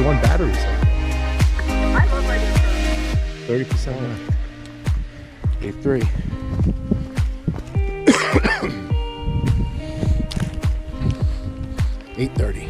one battery so far. I love my new 30% left. 8.3. 8:30.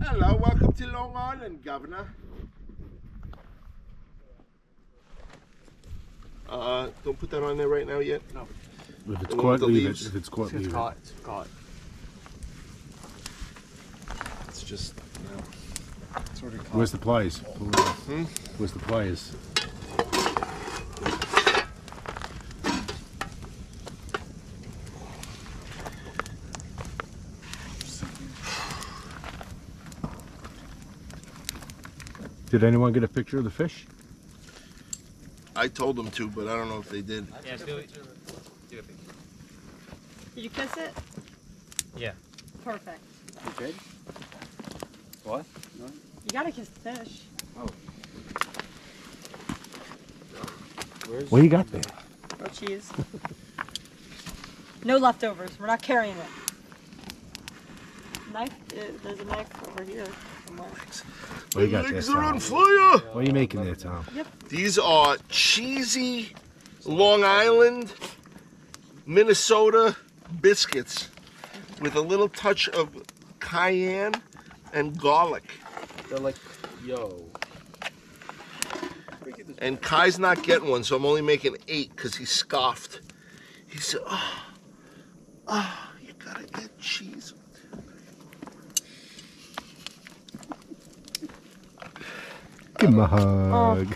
Hello, welcome to Long Island, Governor. Don't put that on there right now yet. No. If it's The one caught, with the leave it. leaves? If it's caught, leave It's it. caught. It's caught. It's just no. It's already caught. Where's the pliers? Hmm? Where's the pliers? Did anyone get a picture of the fish? I told them to, but I don't know if they did. Yeah, do it. Do it. Did you kiss it? Yeah. Perfect. You did? What? No? You gotta kiss the fish. Where's What do you got there? Grilled cheese. No leftovers. We're not carrying it. Knife? There's a knife over here somewhere. What do you got there, Legs are on Tom? fire! What are you making there, Tom? These are cheesy Long Island, Minnesota biscuits with a little touch of cayenne and garlic. They're like, yo. And Kai's not getting one, so I'm only making 8 because he scoffed. He said, you gotta get cheese. Give him a hug.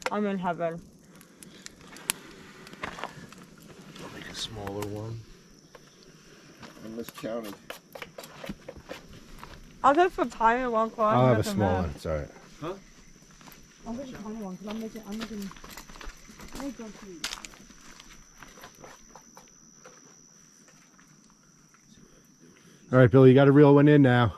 I'm in heaven. I'll make a smaller one. I miscounted. I'll get the tiny one. I'll have a small one. It's all right. I'll get the tiny one because I'm making grilled cheese. All right, Billy, you got to reel one in now.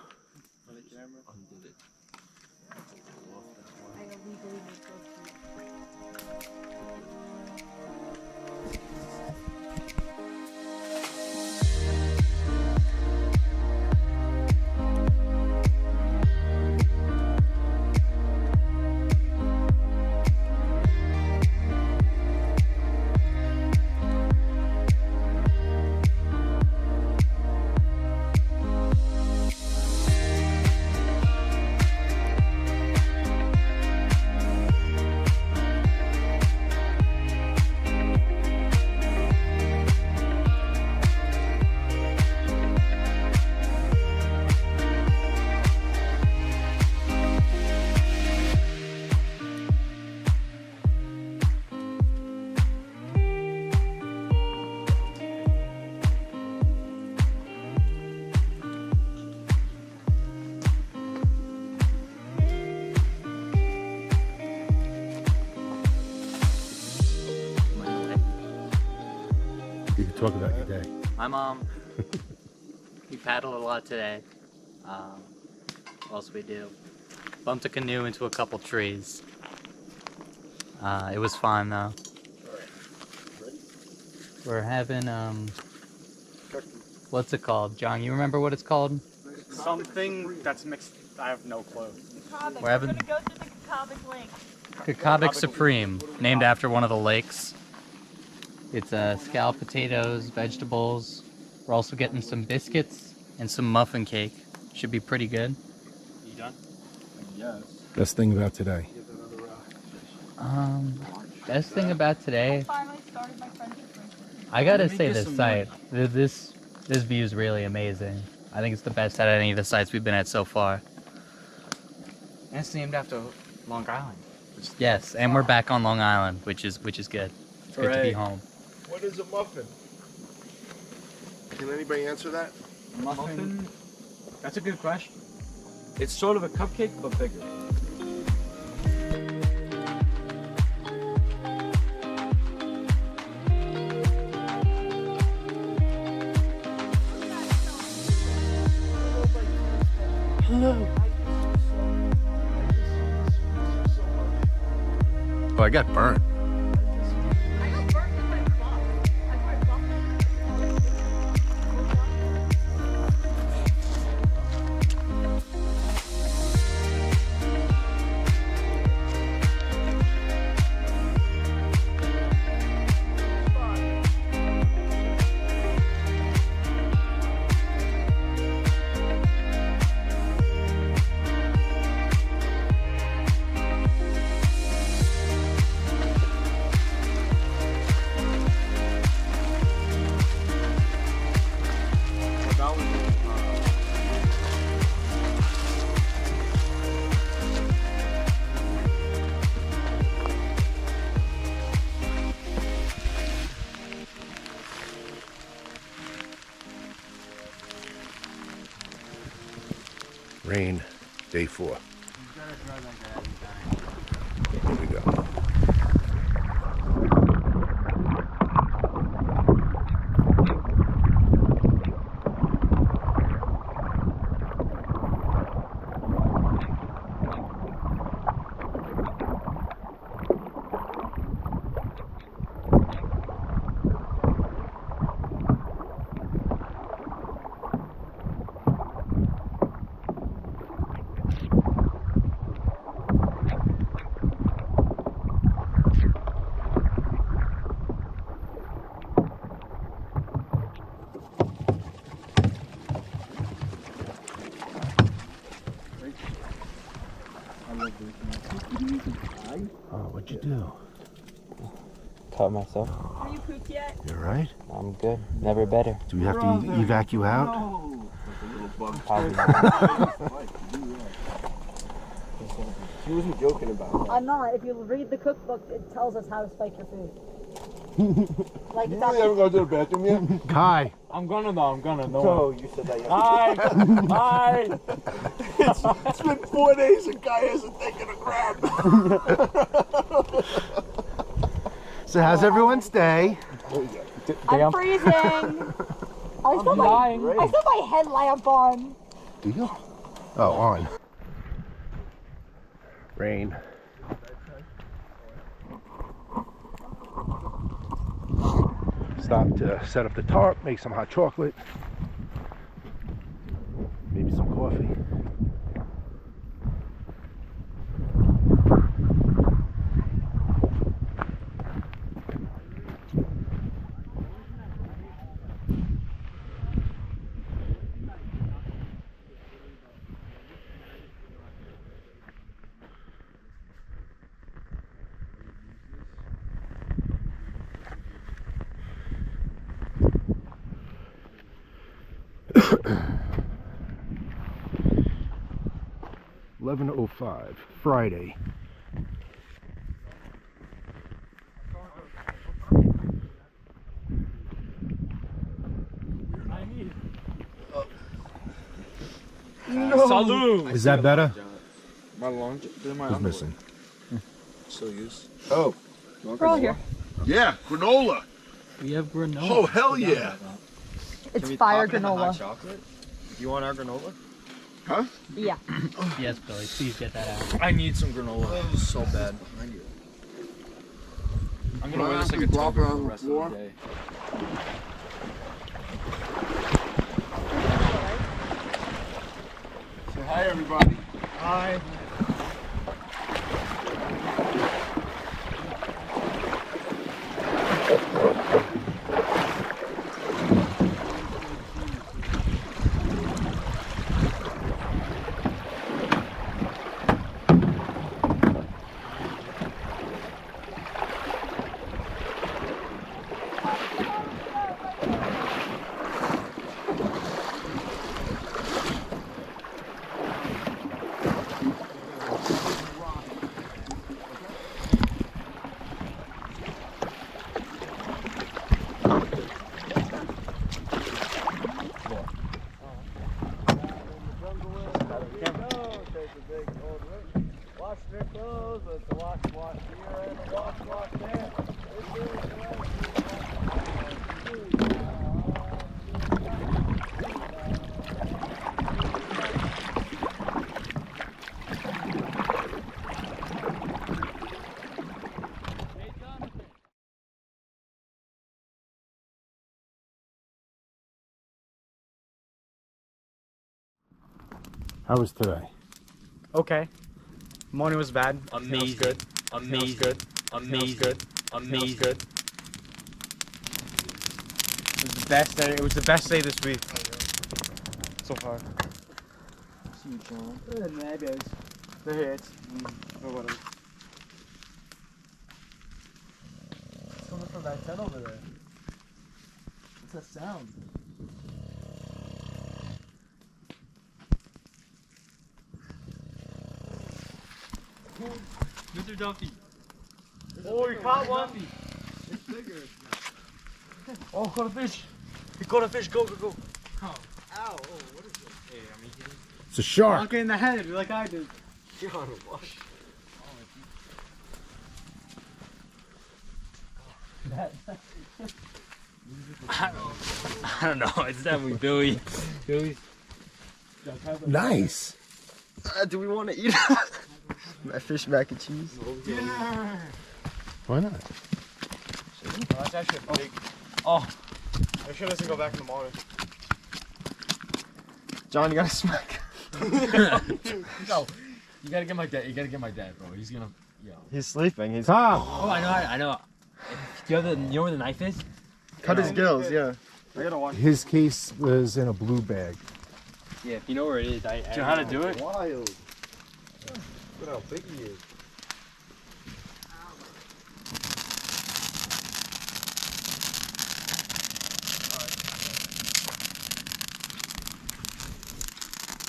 You can talk about your day. My mom. We paddled a lot today. What else we do? Bumped a canoe into a couple trees. It was fun though. We're having what's it called? John, you remember what it's called? Something that's mixed. I have no clue. We're having gonna go to the Kakavik Lake. Kakavik Supreme, named after one of the lakes. It's scalloped potatoes, vegetables. We're also getting some biscuits and some muffin cake. Should be pretty good. You done? Yes. Best thing about today. Best thing about today, Finally started my friendship bracelet. I gotta Let me say get this some site. This view is really amazing. I think it's the best out of any of the sites we've been at so far. And it's named after Long Island. Yes, and we're back on Long Island, which is good. It's good to be Hooray. home. What is a muffin? Can anybody answer that? Muffin? That's a good question. It's sort of a cupcake, but bigger. Oh, I got burnt. I got burnt with my clock. I got my clock. Rain, day 4. Here we go. Oh, what'd you do? Cut myself. Are you pooped yet? You alright? I'm good. Never better. Do we have to evac you out? She wasn't joking about I'm not. If you read the cookbook, it tells us how to spike your food. Like You that's really haven't gone to the bathroom yet? Kai, I'm gonna though, I'm gonna. No. No, you said that Hi! Hi! It's been 4 days and Guy hasn't taken a crap. so how's everyone's day? I'm freezing. I still my headlamp on. Do you? Oh, on. Rain. Stop to set up the tarp, make some hot chocolate. Maybe some coffee. $11:05, Friday. Salud! Is that better? My long, my Who's missing? Still use. Oh, We're all here. yeah, granola. We have granola. Oh, hell yeah. It's Can we fire pop it in the hot granola. chocolate? Do you want our granola? Huh? Yeah. Yes, Billy, please get that out. I need some granola so bad. I'm gonna wear this like a Drop it toga for on the the rest floor. of the day. Say hi, everybody. Hi. How was today? Okay. Morning was bad. Amazing. Smells good. Amazing. Smells good. Amazing. Smells good. Amazing. Smells good. It was the best day. It was the best day this week. So far. See you, John. There it is. There it is. Or whatever. What's coming from that tent over there? What's that sound? Mr. Duffy. Oh, you caught one. It's bigger. Oh, caught a fish. He caught a fish. Go, go, go. Oh. Ow. Oh, what is it? Hey, I mean, It's a shark. Knock it in the head like I did. God, what? I don't know. It's definitely Billy. Billy. Nice. Do we want to eat that fish mac and cheese? Yeah. Why not? Oh, that's actually a big. Oh. Make sure it doesn't go back in the morning. John, you gotta smack. No. You gotta get my dad. You gotta get my dad, bro. He's gonna. Yo. He's sleeping. He's Tom. Oh, I know. I know. Do you have the? You know where the knife is? cut his gills. Yeah. I gotta watch. His case was in a blue bag. Yeah. If you know where it is, Do you know how to do it? Wild. Look how big he is.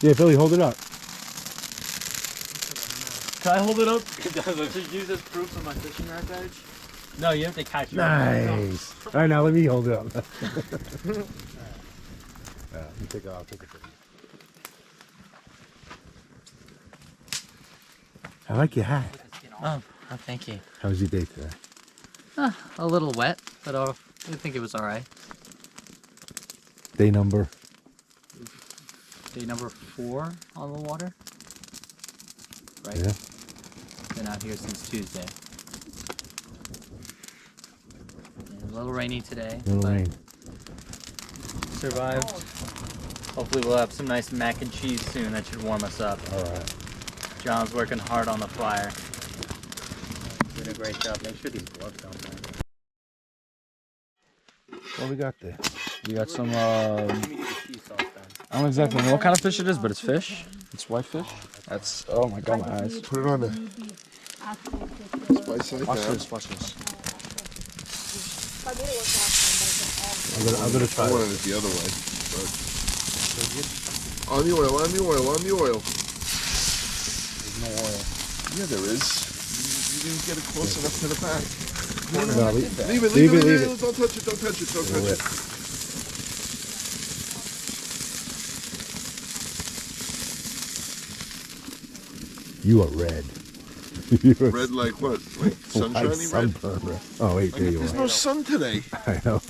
Yeah, Billy, hold it up. Can I hold it up? To use as proof of my fishing knife edge? No, you have to catch it. Nice. All right, now let me hold it up. Let me take I'll take a picture. I like your hat. Oh, thank you. How was your day today? A little wet, but I think it was all right. Day number. Day number 4 on the water. Right. Yeah. Been out here since Tuesday. Yeah, a little rainy today. Little but rain. Survived. Hopefully we'll have some nice mac and cheese soon. That should warm us up. All right. John's working hard on the fire. Doing a great job. Make sure these gloves don't burn. What we got there? You got some. Let me get the cheese sauce done. I don't exactly know what kind of fish it is, but it's fish. It's white fish. That's. Oh my god, my eyes. Put it on there. Spice like Watch that. this. Watch this. I'm gonna try I it. wanted it the other way. But... On the oil, on the oil, on the oil. There's no oil. Yeah, there is. You didn't get it close enough to the back. No, Leave it. Don't touch it, don't touch it, don't touch it. You are red. You are Red like what? Like sunshiny red? sunburn red. Oh wait, there you There's are. no sun today. I know.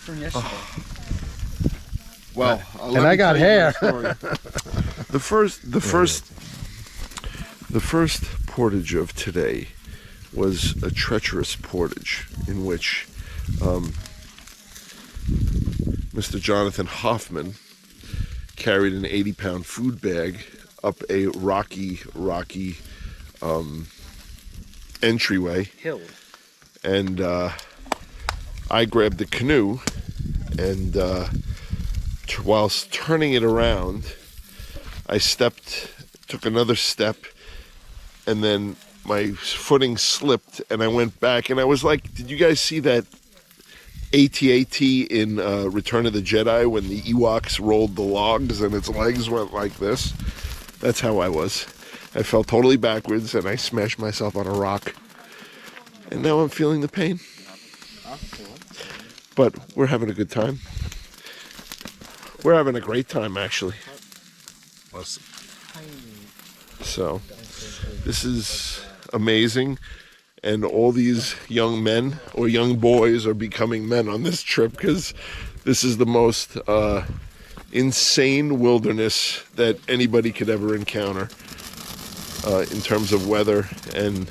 But from yesterday. Well, And I got hair. The first portage of today was a treacherous portage in which Mr. Jonathan Hotham carried an 80-pound food bag up a rocky entryway. Hill. And I grabbed the canoe, and whilst turning it around, I took another step, and then my footing slipped, and I went back, and I was like, did you guys see that AT-AT in Return of the Jedi when the Ewoks rolled the logs and its legs went like this? That's how I was. I fell totally backwards, and I smashed myself on a rock. And now I'm feeling the pain. But we're having a good time. We're having a great time, actually. So, this is amazing. And all these young men or young boys are becoming men on this trip because this is the most insane wilderness that anybody could ever encounter in terms of weather and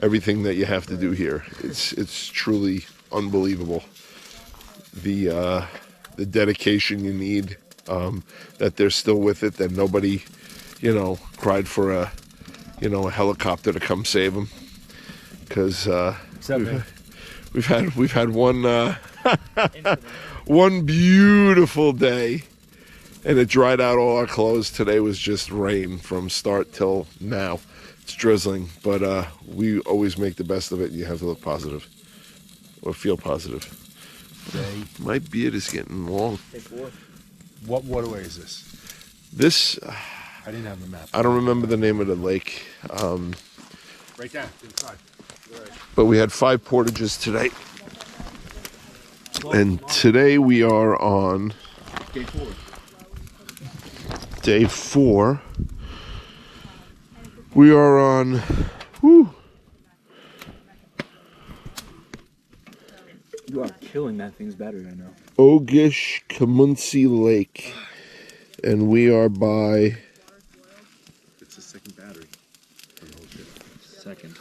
everything that you have to do here. It's truly unbelievable. The dedication you need, that they're still with it, that nobody, cried for a helicopter to come save them, because we've had one beautiful day, and it dried out all our clothes. Today was just rain from start till now. It's drizzling, but we always make the best of it. And you have to look positive or feel positive. My beard is getting long. What waterway is this? This, I didn't have the map. I don't remember the name of the lake. Right there, inside. But we had 5 portages today. And today we are on day 4. We are on, You are killing that thing's battery right now. Ogish-Kamunsi Lake. And we are by... It's the second battery. Second.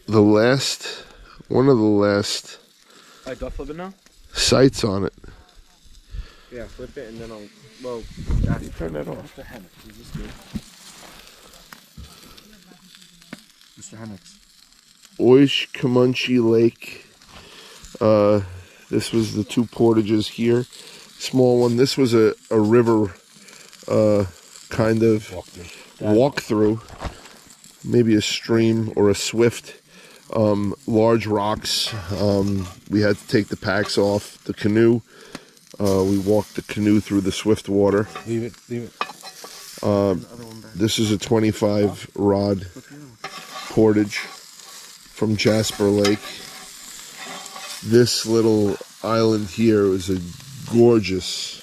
One of the last Alright, do I flip it now? sites on it. Yeah, flip it and then I'll. Turn that off. Mr. Hennix, is this good? Mr. Hennix. Ogish-Kamunsi Lake. This was the 2 portages here. Small one. This was a river kind of walk through. Maybe a stream or a swift. Large rocks. We had to take the packs off the canoe. We walked the canoe through the swift water. Leave it. This is a 25 rod portage from Jasper Lake. This little island here is a gorgeous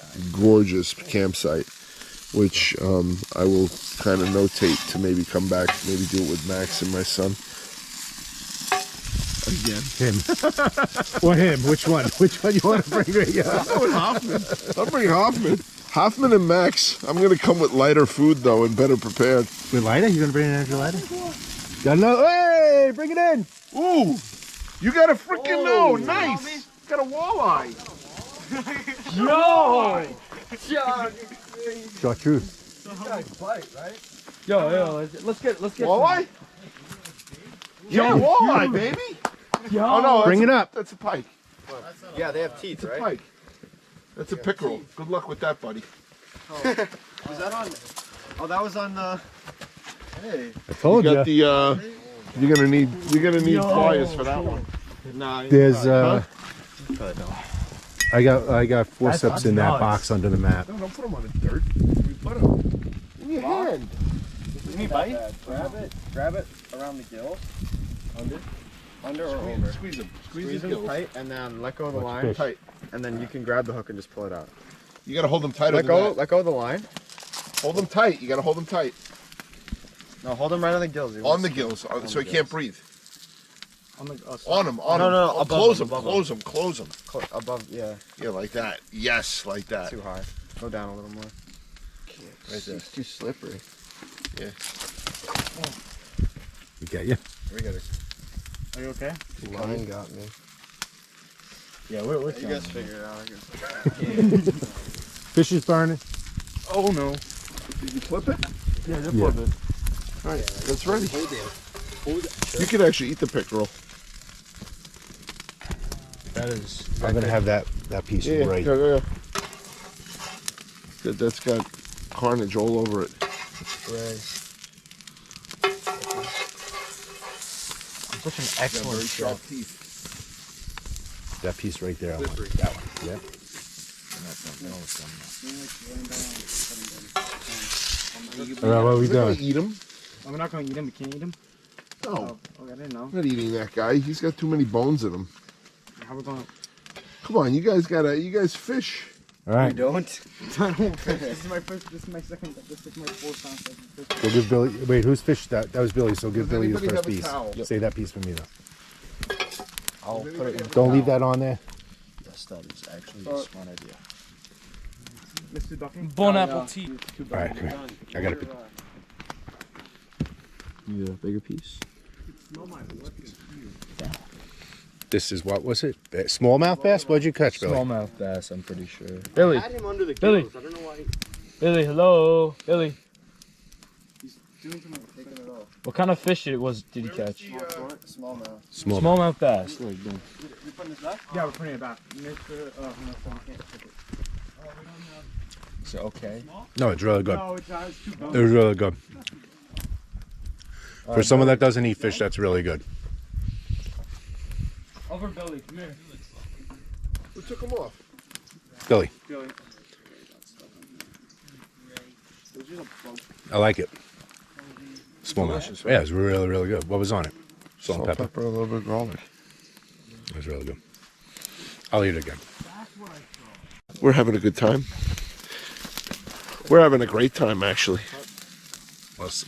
campsite, which I will kind of notate to maybe come back, maybe do it with Max and my son. Again. Him. Or him. Which one? Which one you want to bring right here? Hotham. I'll bring Hotham. Hotham and Max. I'm going to come with lighter food, though, and better prepared. With lighter? You going to bring an extra lighter? Got another. Hey, bring it in. Ooh, you got a freaking nice. Got a walleye. Yo! Chartreuse. Yo, let's get Walleye? Yeah, walleye, baby. Yo. Oh no, Bring it up. That's a pike. Yeah, they have teeth, It's a right? pike. That's a pickerel. Good luck with that, buddy. Was that on? Oh, that was on the. Hey. I told You you. got the. You're gonna need pliers for that one. Nah. There's Cut. I got forceps in that box under the map. No, don't put them on the dirt. You put them in your hand. Give me bite. Grab it around the gill. Under or over. Squeeze them. Squeeze his them gills. tight, and then let go of the Watch line. fish. Tight. And then you can grab the hook and just pull it out. You gotta hold them tighter Let than go. that. Let go of the line. Hold them tight. You gotta hold them tight. No, hold them right on the gills. On the gills, so he can't breathe. On them, on No, them. no, Oh, above close them, them, above close them, close them. Above, yeah. Yeah, like that. Yes, like that. Too high. Go down a little more. Right there. It's too slippery. Yeah. We got you. We gotta. Are you okay? The line got me. Yeah, we're You guys figure it out. I guess. Fish is burning. Oh no. Did you flip it? Yeah, just Yeah. flip it. All right, that's ready. You can actually eat the pickerel. That is. I'm gonna have that piece right. Yeah. Good, that's got carnage all over it. Such an Got excellent very shot. sharp teeth. That piece right there. I want that one. Yeah. All right, what are we We're gonna doing? eat him. We're not going to eat him. We can't eat him. No, Oh, okay, I didn't know. I'm not eating that guy. He's got too many bones in him. How we going? Come on, you guys fish. All right. Don't. I don't fish. This is my first. This is my second. This is my fourth time fishing. Go give Billy. Wait, whose fish? That was Billy. So give Does Billy his anybody first have a piece. towel? Save that piece for me though. I'll put it in. Don't leave that on there. Yes, that is actually a smart idea. Mr. Duffy. Bon appetit. All right, come here. I got it. You a bigger piece? This is what was it? Smallmouth bass? What'd you catch, Billy? Smallmouth bass, I'm pretty sure. Billy. Had him under the Billy. gills. I don't know why. Billy, hello. Billy. Doing something, taking it off. What kind of fish did he catch? Smallmouth. Smallmouth. Smallmouth bass. We putting this back? Yeah, we're putting it back. Mr. can't take it. Is it okay? No, it's really good. No, it's too It was really good. For someone that doesn't eat fish, that's really good. Over Billy, come here. Who took him off? Billy, Billy. I like it. Smallmouth. Yeah, it's really, really good. What was on it? Salt and pepper. a little bit of garlic. It was really good. I'll eat it again. We're having a good time. We're having a great time, actually. Let's